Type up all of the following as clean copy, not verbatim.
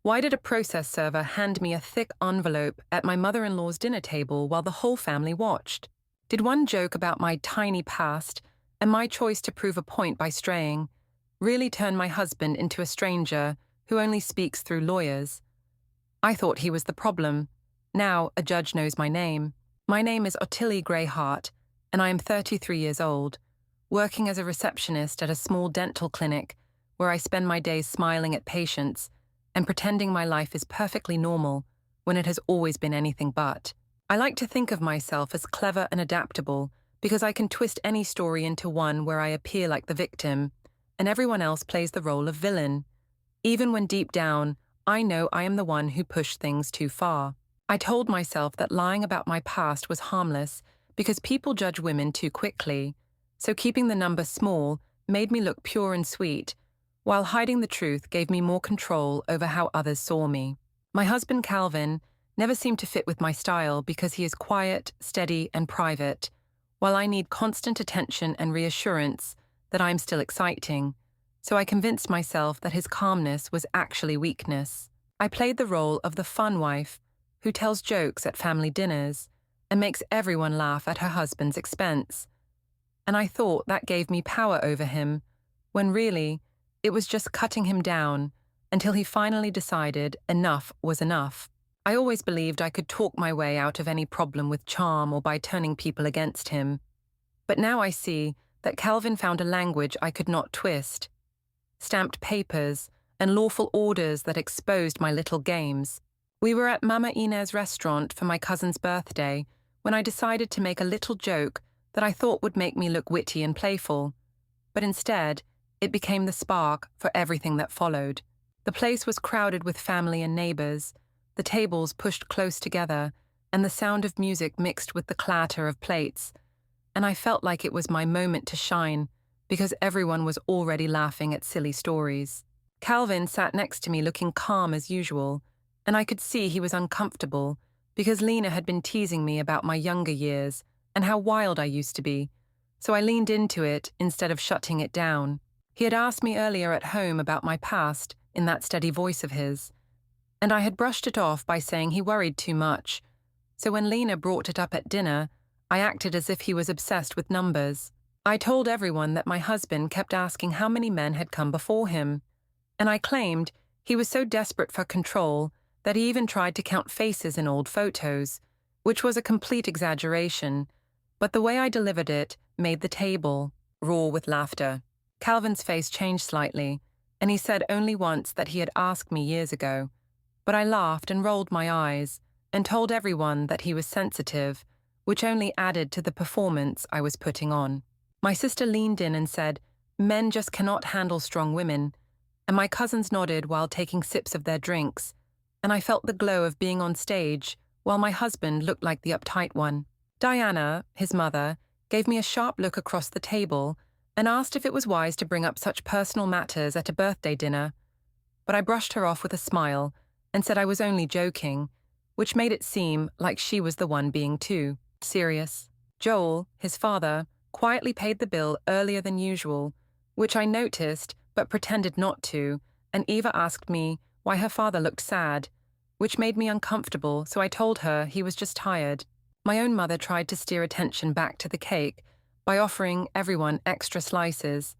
Why did a process server hand me a thick envelope at my mother-in-law's dinner table while the whole family watched? Did one joke about my tiny past and my choice to prove a point by straying really turn my husband into a stranger who only speaks through lawyers? I thought he was the problem. Now a judge knows my name. My name is Ottilie Greyheart, and I am 33 years old, working as a receptionist at a small dental clinic where I spend my days smiling at patients and pretending my life is perfectly normal when it has always been anything but. I like to think of myself as clever and adaptable because I can twist any story into one where I appear like the victim and everyone else plays the role of villain, even when deep down I know I am the one who pushed things too far. I told myself that lying about my past was harmless because people judge women too quickly, so keeping the number small made me look pure and sweet, while hiding the truth gave me more control over how others saw me. My husband Calvin never seemed to fit with my style because he is quiet, steady, and private, while I need constant attention and reassurance that I am still exciting, so I convinced myself that his calmness was actually weakness. I played the role of the fun wife who tells jokes at family dinners and makes everyone laugh at her husband's expense. And I thought that gave me power over him, when really, it was just cutting him down until he finally decided enough was enough. I always believed I could talk my way out of any problem with charm or by turning people against him. But now I see that Calvin found a language I could not twist. Stamped papers and lawful orders that exposed my little games. We were at Mama Inez's restaurant for my cousin's birthday when I decided to make a little joke that I thought would make me look witty and playful. But instead, it became the spark for everything that followed. The place was crowded with family and neighbors, the tables pushed close together, and the sound of music mixed with the clatter of plates. And I felt like it was my moment to shine because everyone was already laughing at silly stories. Calvin sat next to me looking calm as usual, and I could see he was uncomfortable because Lena had been teasing me about my younger years and how wild I used to be, so I leaned into it instead of shutting it down. He had asked me earlier at home about my past in that steady voice of his, and I had brushed it off by saying he worried too much, so when Lena brought it up at dinner, I acted as if he was obsessed with numbers. I told everyone that my husband kept asking how many men had come before him, and I claimed he was so desperate for control that he even tried to count faces in old photos, which was a complete exaggeration, but the way I delivered it made the table roar with laughter. Calvin's face changed slightly, and he said only once that he had asked me years ago, but I laughed and rolled my eyes and told everyone that he was sensitive, which only added to the performance I was putting on. My sister leaned in and said, "Men just cannot handle strong women," and my cousins nodded while taking sips of their drinks, and I felt the glow of being on stage while my husband looked like the uptight one. Diana, his mother, gave me a sharp look across the table and asked if it was wise to bring up such personal matters at a birthday dinner, but I brushed her off with a smile and said I was only joking, which made it seem like she was the one being too serious. Joel, his father, quietly paid the bill earlier than usual, which I noticed but pretended not to, and Eva asked me why her father looked sad, which made me uncomfortable, so I told her he was just tired. My own mother tried to steer attention back to the cake by offering everyone extra slices,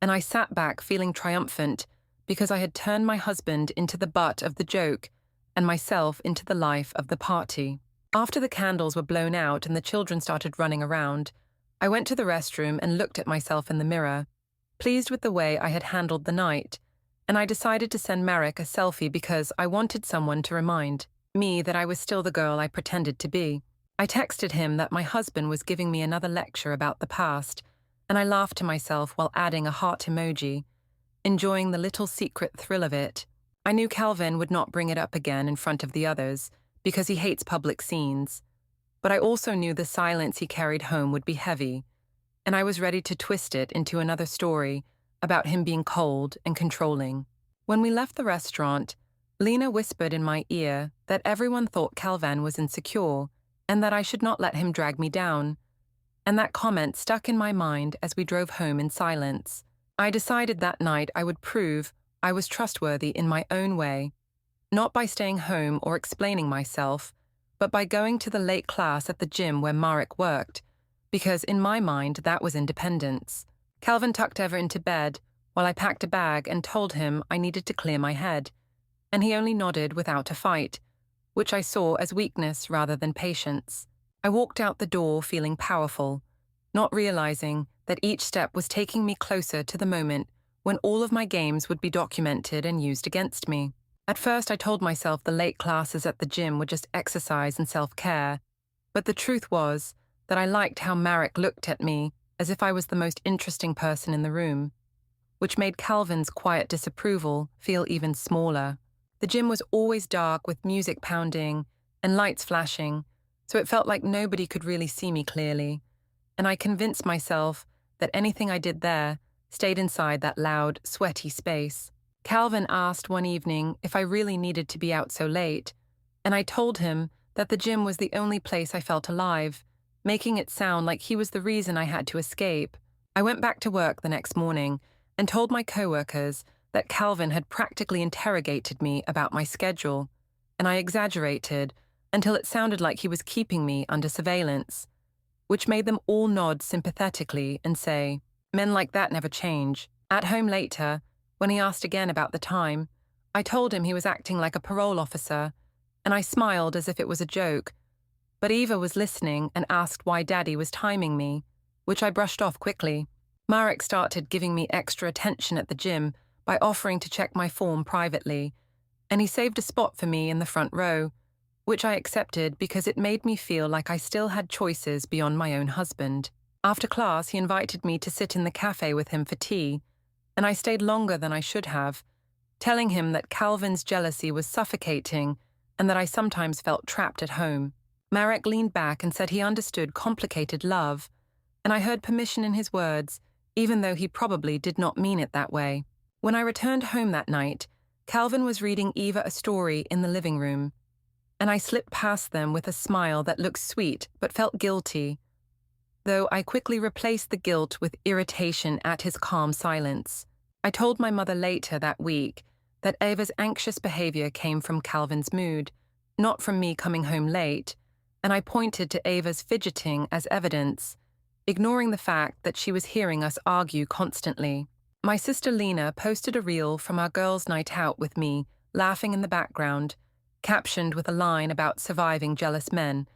and I sat back feeling triumphant because I had turned my husband into the butt of the joke and myself into the life of the party. After the candles were blown out and the children started running around, I went to the restroom and looked at myself in the mirror, pleased with the way I had handled the night, and I decided to send Marek a selfie because I wanted someone to remind me that I was still the girl I pretended to be. I texted him that my husband was giving me another lecture about the past, and I laughed to myself while adding a heart emoji, enjoying the little secret thrill of it. I knew Calvin would not bring it up again in front of the others because he hates public scenes, but I also knew the silence he carried home would be heavy, and I was ready to twist it into another story about him being cold and controlling. When we left the restaurant, Lena whispered in my ear that everyone thought Calvin was insecure and that I should not let him drag me down, and that comment stuck in my mind as we drove home in silence. I decided that night I would prove I was trustworthy in my own way, not by staying home or explaining myself, but by going to the late class at the gym where Marek worked, because in my mind that was independence. Calvin tucked Eva into bed while I packed a bag and told him I needed to clear my head, and he only nodded without a fight, which I saw as weakness rather than patience. I walked out the door feeling powerful, not realizing that each step was taking me closer to the moment when all of my games would be documented and used against me. At first, I told myself the late classes at the gym were just exercise and self-care, but the truth was that I liked how Marek looked at me as if I was the most interesting person in the room, which made Calvin's quiet disapproval feel even smaller. The gym was always dark with music pounding and lights flashing, so it felt like nobody could really see me clearly, and I convinced myself that anything I did there stayed inside that loud, sweaty space. Calvin asked one evening if I really needed to be out so late, and I told him that the gym was the only place I felt alive, making it sound like he was the reason I had to escape. I went back to work the next morning and told my coworkers that Calvin had practically interrogated me about my schedule, and I exaggerated until it sounded like he was keeping me under surveillance, which made them all nod sympathetically and say, "Men like that never change." At home later, when he asked again about the time, I told him he was acting like a parole officer, and I smiled as if it was a joke. But Eva was listening and asked why Daddy was timing me, which I brushed off quickly. Marek started giving me extra attention at the gym by offering to check my form privately, and he saved a spot for me in the front row, which I accepted because it made me feel like I still had choices beyond my own husband. After class, he invited me to sit in the cafe with him for tea, and I stayed longer than I should have, telling him that Calvin's jealousy was suffocating and that I sometimes felt trapped at home. Marek leaned back and said he understood complicated love, and I heard permission in his words, even though he probably did not mean it that way. When I returned home that night, Calvin was reading Eva a story in the living room, and I slipped past them with a smile that looked sweet but felt guilty, though I quickly replaced the guilt with irritation at his calm silence. I told my mother later that week that Eva's anxious behavior came from Calvin's mood, not from me coming home late, and I pointed to Eva's fidgeting as evidence, ignoring the fact that she was hearing us argue constantly. My sister Lena posted a reel from our girls' night out with me, laughing in the background, captioned with a line about surviving jealous men,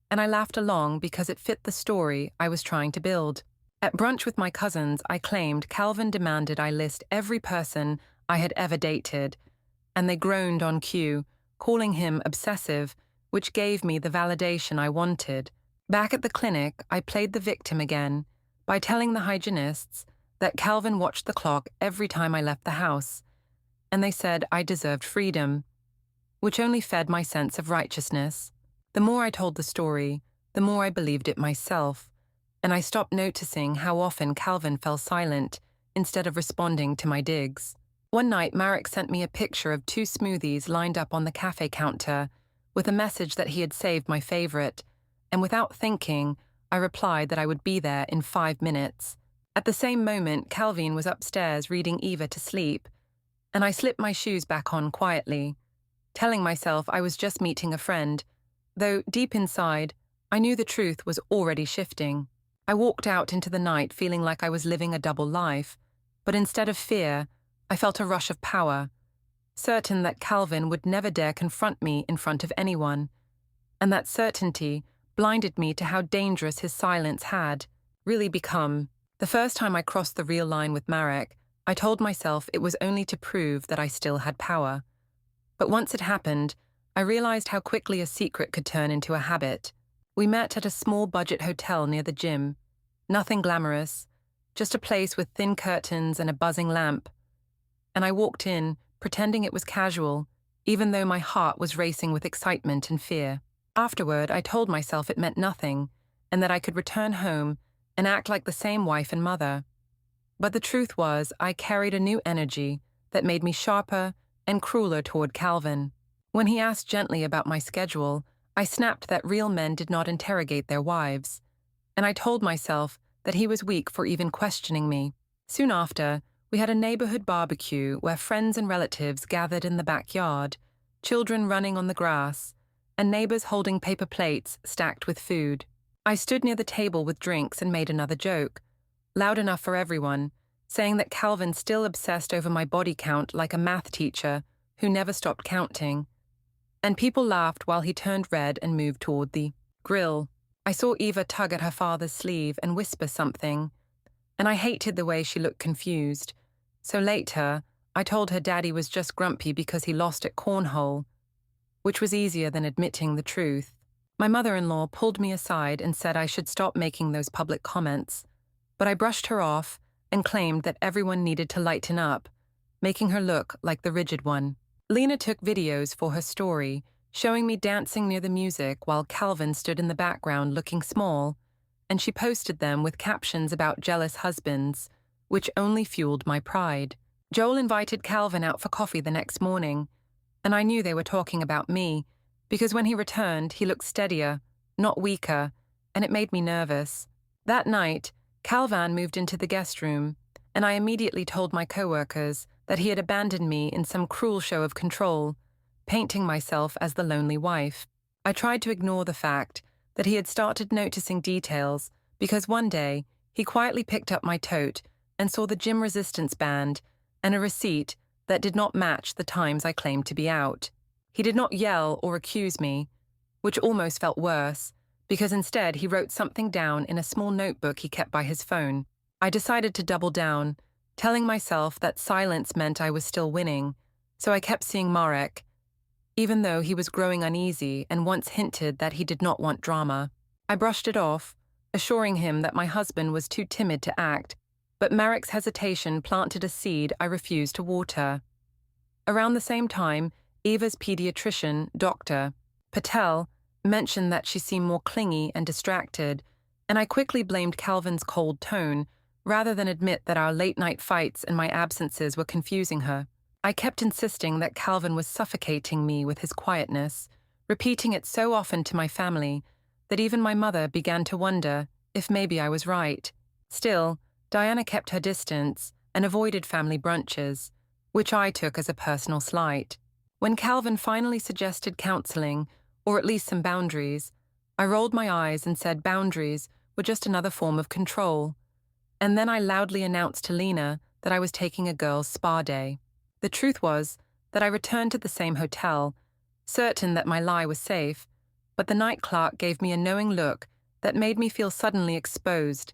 and I laughed along because it fit the story I was trying to build. At brunch with my cousins, I claimed Calvin demanded I list every person I had ever dated, and they groaned on cue, calling him obsessive, which gave me the validation I wanted. Back at the clinic, I played the victim again by telling the hygienists that Calvin watched the clock every time I left the house, and they said I deserved freedom, which only fed my sense of righteousness. The more I told the story, the more I believed it myself, and I stopped noticing how often Calvin fell silent instead of responding to my digs. One night, Marek sent me a picture of 2 smoothies lined up on the cafe counter with a message that he had saved my favorite, and without thinking, I replied that I would be there in 5 minutes. At the same moment, Calvin was upstairs reading Eva to sleep, and I slipped my shoes back on quietly, telling myself I was just meeting a friend, though deep inside, I knew the truth was already shifting. I walked out into the night feeling like I was living a double life, but instead of fear, I felt a rush of power, certain that Calvin would never dare confront me in front of anyone, and that certainty blinded me to how dangerous his silence had really become. The first time I crossed the real line with Marek, I told myself it was only to prove that I still had power. But once it happened, I realized how quickly a secret could turn into a habit. We met at a small budget hotel near the gym. Nothing glamorous, just a place with thin curtains and a buzzing lamp. And I walked in, pretending it was casual, even though my heart was racing with excitement and fear. Afterward, I told myself it meant nothing, and that I could return home and act like the same wife and mother. But the truth was, I carried a new energy that made me sharper and crueler toward Calvin. When he asked gently about my schedule, I snapped that real men did not interrogate their wives, and I told myself that he was weak for even questioning me. Soon after, we had a neighborhood barbecue where friends and relatives gathered in the backyard, children running on the grass, and neighbors holding paper plates stacked with food. I stood near the table with drinks and made another joke, loud enough for everyone, saying that Calvin still obsessed over my body count like a math teacher who never stopped counting. And people laughed while he turned red and moved toward the grill. I saw Eva tug at her father's sleeve and whisper something, and I hated the way she looked confused. So later, I told her Daddy was just grumpy because he lost at cornhole, which was easier than admitting the truth. My mother-in-law pulled me aside and said I should stop making those public comments, but I brushed her off and claimed that everyone needed to lighten up, making her look like the rigid one. Lena took videos for her story, showing me dancing near the music while Calvin stood in the background looking small, and she posted them with captions about jealous husbands, which only fueled my pride. Joel invited Calvin out for coffee the next morning, and I knew they were talking about me, because when he returned, he looked steadier, not weaker, and it made me nervous. That night, Calvin moved into the guest room, and I immediately told my coworkers that he had abandoned me in some cruel show of control, painting myself as the lonely wife. I tried to ignore the fact that he had started noticing details because one day he quietly picked up my tote and saw the gym resistance band and a receipt that did not match the times I claimed to be out. He did not yell or accuse me, which almost felt worse, because instead he wrote something down in a small notebook he kept by his phone. I decided to double down, telling myself that silence meant I was still winning, so I kept seeing Marek, even though he was growing uneasy and once hinted that he did not want drama. I brushed it off, assuring him that my husband was too timid to act, but Marek's hesitation planted a seed I refused to water. Around the same time, Eva's pediatrician, Dr. Patel, mentioned that she seemed more clingy and distracted, and I quickly blamed Calvin's cold tone, rather than admit that our late-night fights and my absences were confusing her. I kept insisting that Calvin was suffocating me with his quietness, repeating it so often to my family that even my mother began to wonder if maybe I was right. Still, Diana kept her distance and avoided family brunches, which I took as a personal slight. When Calvin finally suggested counseling, or at least some boundaries, I rolled my eyes and said boundaries were just another form of control. And then I loudly announced to Lena that I was taking a girls' spa day. The truth was that I returned to the same hotel, certain that my lie was safe, but the night clerk gave me a knowing look that made me feel suddenly exposed,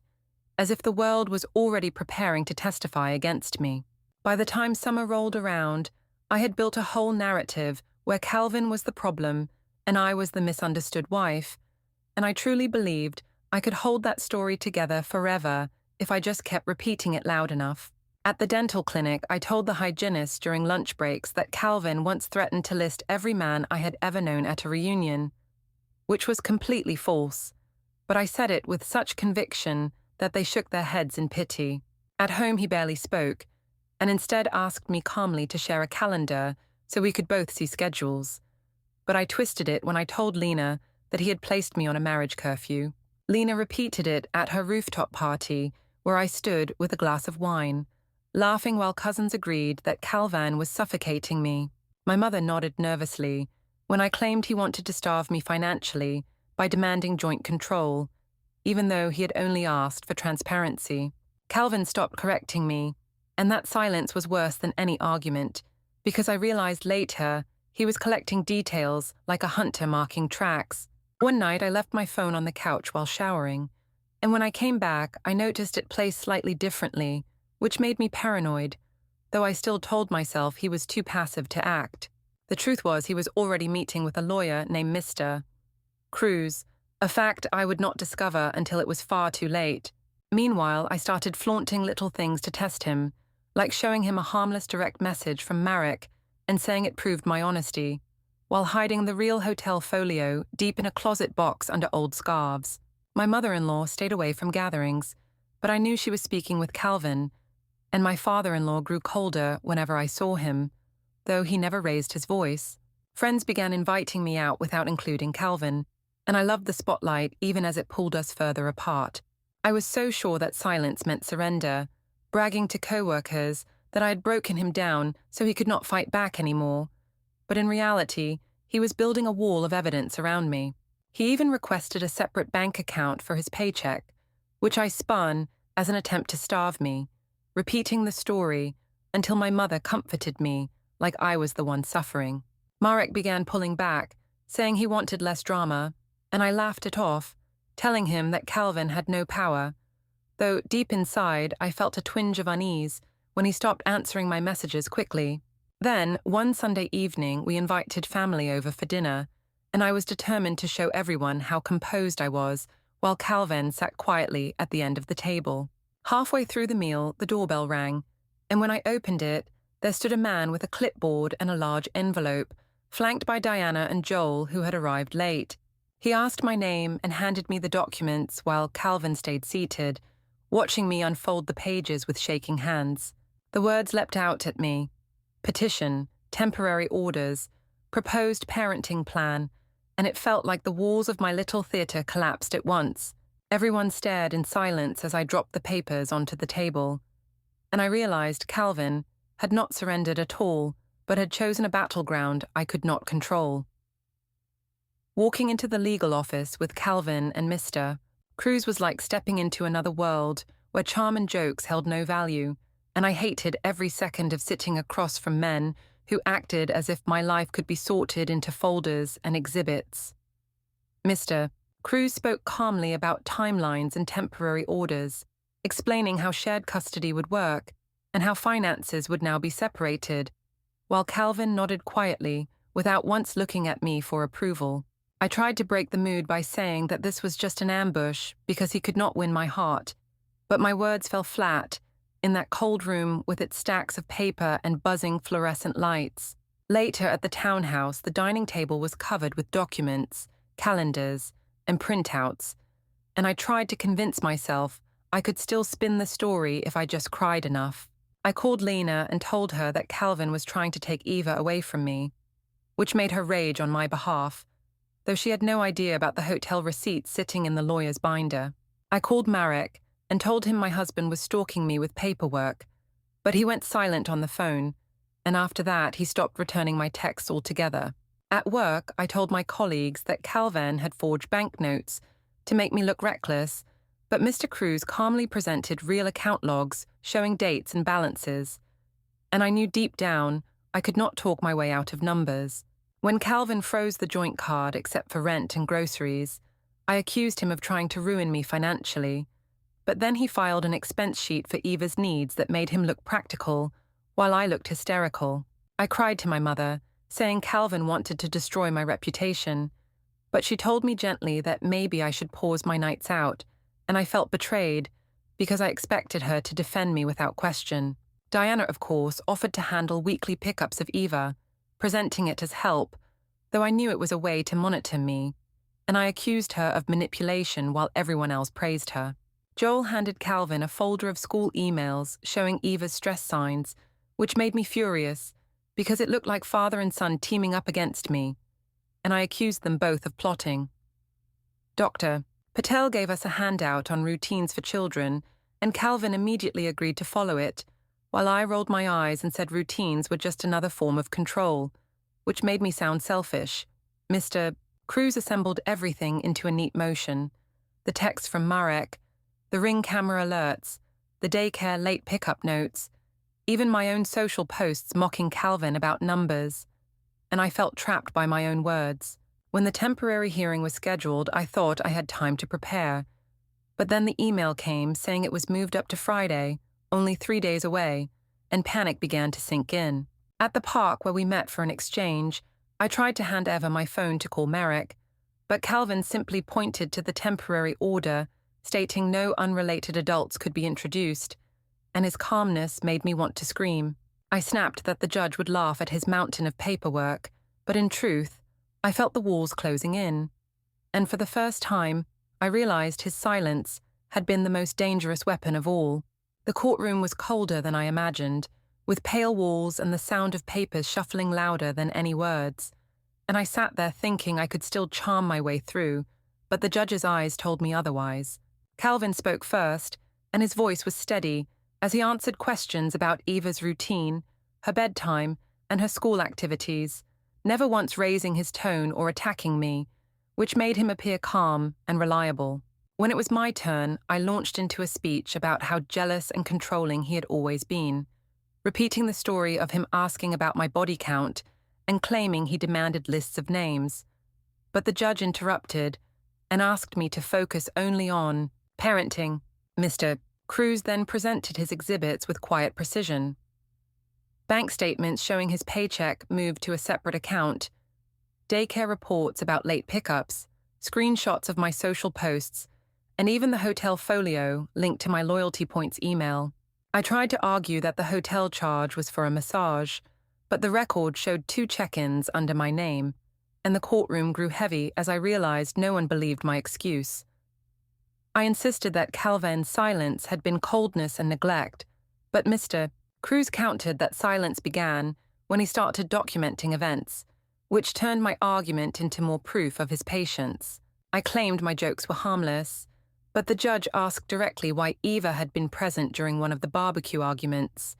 as if the world was already preparing to testify against me. By the time summer rolled around, I had built a whole narrative where Calvin was the problem and I was the misunderstood wife, and I truly believed I could hold that story together forever if I just kept repeating it loud enough. At the dental clinic, I told the hygienist during lunch breaks that Calvin once threatened to list every man I had ever known at a reunion, which was completely false, but I said it with such conviction that they shook their heads in pity. At home he barely spoke, and instead asked me calmly to share a calendar so we could both see schedules. But I twisted it when I told Lena that he had placed me on a marriage curfew. Lena repeated it at her rooftop party, where I stood with a glass of wine, laughing while cousins agreed that Calvin was suffocating me. My mother nodded nervously when I claimed he wanted to starve me financially by demanding joint control, even though he had only asked for transparency. Calvin stopped correcting me, and that silence was worse than any argument, because I realized later he was collecting details like a hunter marking tracks. One night I left my phone on the couch while showering, and when I came back I noticed it placed slightly differently, which made me paranoid, though I still told myself he was too passive to act. The truth was he was already meeting with a lawyer named Mr. Cruz, a fact I would not discover until it was far too late. Meanwhile, I started flaunting little things to test him, like showing him a harmless direct message from Marek and saying it proved my honesty, while hiding the real hotel folio deep in a closet box under old scarves. My mother-in-law stayed away from gatherings, but I knew she was speaking with Calvin, and my father-in-law grew colder whenever I saw him, though he never raised his voice. Friends began inviting me out without including Calvin, and I loved the spotlight even as it pulled us further apart. I was so sure that silence meant surrender, bragging to co-workers that I had broken him down so he could not fight back anymore. but in reality, he was building a wall of evidence around me. He even requested a separate bank account for his paycheck, which I spun as an attempt to starve me, repeating the story until my mother comforted me like I was the one suffering. Marek began pulling back, saying he wanted less drama, and I laughed it off, telling him that Calvin had no power, though deep inside I felt a twinge of unease when he stopped answering my messages quickly. Then, one Sunday evening, we invited family over for dinner, and I was determined to show everyone how composed I was while Calvin sat quietly at the end of the table. Halfway through the meal, the doorbell rang, and when I opened it, there stood a man with a clipboard and a large envelope, flanked by Diana and Joel, who had arrived late. He asked my name and handed me the documents while Calvin stayed seated, watching me unfold the pages with shaking hands. The words leapt out at me. Petition, temporary orders, proposed parenting plan, and it felt like the walls of my little theatre collapsed at once. Everyone stared in silence as I dropped the papers onto the table, and I realized Calvin had not surrendered at all, but had chosen a battleground I could not control. Walking into the legal office with Calvin and Mr. Cruz was like stepping into another world where charm and jokes held no value, and I hated every second of sitting across from men who acted as if my life could be sorted into folders and exhibits. Mr. Cruz spoke calmly about timelines and temporary orders, explaining how shared custody would work and how finances would now be separated, while Calvin nodded quietly without once looking at me for approval. I tried to break the mood by saying that this was just an ambush because he could not win my heart, but my words fell flat in that cold room with its stacks of paper and buzzing fluorescent lights. Later at the townhouse, the dining table was covered with documents, calendars, and printouts, and I tried to convince myself I could still spin the story if I just cried enough. I called Lena and told her that Calvin was trying to take Eva away from me, which made her rage on my behalf, though she had no idea about the hotel receipts sitting in the lawyer's binder. I called Marek and told him my husband was stalking me with paperwork, but he went silent on the phone, and after that he stopped returning my texts altogether. At work, I told my colleagues that Calvin had forged banknotes to make me look reckless, but Mr. Cruz calmly presented real account logs showing dates and balances, and I knew deep down I could not talk my way out of numbers. When Calvin froze the joint card except for rent and groceries, I accused him of trying to ruin me financially, but then he filed an expense sheet for Eva's needs that made him look practical, while I looked hysterical. I cried to my mother, saying Calvin wanted to destroy my reputation, but she told me gently that maybe I should pause my nights out, and I felt betrayed because I expected her to defend me without question. Diana, of course, offered to handle weekly pickups of Eva, presenting it as help, though I knew it was a way to monitor me, and I accused her of manipulation while everyone else praised her. Joel handed Calvin a folder of school emails showing Eva's stress signs, which made me furious because it looked like father and son teaming up against me, and I accused them both of plotting. Dr. Patel gave us a handout on routines for children, and Calvin immediately agreed to follow it, while I rolled my eyes and said routines were just another form of control, which made me sound selfish. Mr. Cruz assembled everything into a neat motion: the text from Marek, the Ring camera alerts, the daycare late pickup notes, even my own social posts mocking Calvin about numbers, and I felt trapped by my own words. When the temporary hearing was scheduled, I thought I had time to prepare, but then the email came saying it was moved up to Friday, only 3 days away, and panic began to sink in. At the park where we met for an exchange, I tried to hand Eva my phone to call Marek, but Calvin simply pointed to the temporary order, stating no unrelated adults could be introduced, and his calmness made me want to scream. I snapped that the judge would laugh at his mountain of paperwork, but in truth, I felt the walls closing in, and for the first time, I realized his silence had been the most dangerous weapon of all. The courtroom was colder than I imagined, with pale walls and the sound of papers shuffling louder than any words, and I sat there thinking I could still charm my way through, but the judge's eyes told me otherwise. Calvin spoke first, and his voice was steady as he answered questions about Eva's routine, her bedtime, and her school activities, never once raising his tone or attacking me, which made him appear calm and reliable. When it was my turn, I launched into a speech about how jealous and controlling he had always been, repeating the story of him asking about my body count and claiming he demanded lists of names. But the judge interrupted and asked me to focus only on parenting. Mr. Cruz then presented his exhibits with quiet precision. Bank statements showing his paycheck moved to a separate account, daycare reports about late pickups, screenshots of my social posts, and even the hotel folio linked to my loyalty points email. I tried to argue that the hotel charge was for a massage, but the record showed 2 check-ins under my name, and the courtroom grew heavy as I realized no one believed my excuse. I insisted that Calvin's silence had been coldness and neglect, but Mr. Cruz countered that silence began when he started documenting events, which turned my argument into more proof of his patience. I claimed my jokes were harmless, but the judge asked directly why Eva had been present during one of the barbecue arguments,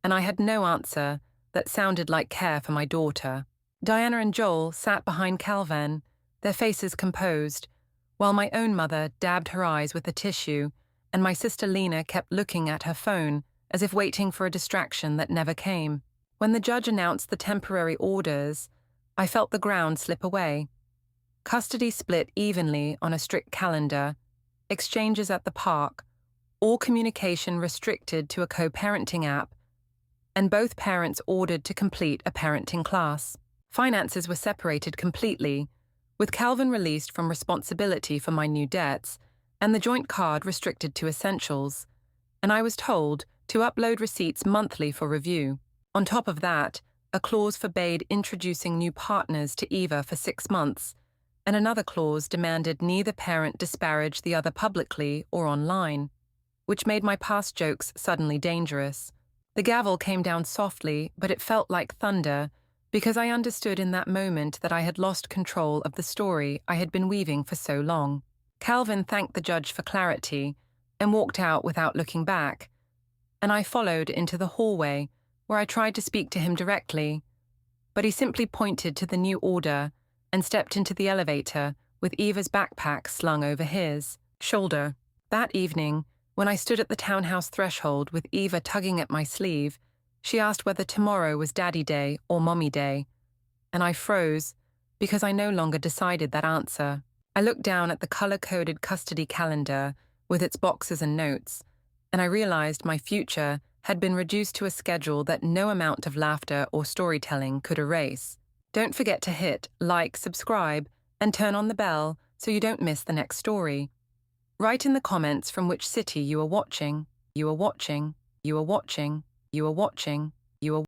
and I had no answer that sounded like care for my daughter. Diana and Joel sat behind Calvin, their faces composed, while my own mother dabbed her eyes with a tissue, and my sister Lena kept looking at her phone as if waiting for a distraction that never came. When the judge announced the temporary orders, I felt the ground slip away. Custody split evenly on a strict calendar, exchanges at the park, all communication restricted to a co-parenting app, and both parents ordered to complete a parenting class. Finances were separated completely, with Calvin released from responsibility for my new debts and the joint card restricted to essentials, and I was told to upload receipts monthly for review. On top of that, a clause forbade introducing new partners to Eva for 6 months, and another clause demanded neither parent disparage the other publicly or online, which made my past jokes suddenly dangerous. The gavel came down softly, but it felt like thunder, because I understood in that moment that I had lost control of the story I had been weaving for so long. Calvin thanked the judge for clarity and walked out without looking back, and I followed into the hallway, where I tried to speak to him directly, but he simply pointed to the new order and stepped into the elevator with Eva's backpack slung over his shoulder. That evening, when I stood at the townhouse threshold with Eva tugging at my sleeve, she asked whether tomorrow was Daddy Day or Mommy Day, and I froze because I no longer decided that answer. I looked down at the color-coded custody calendar with its boxes and notes, and I realized my future had been reduced to a schedule that no amount of laughter or storytelling could erase. Don't forget to hit like, subscribe, and turn on the bell so you don't miss the next story. Write in the comments from which city you are watching. You are watching. You are watching. You are watching. You are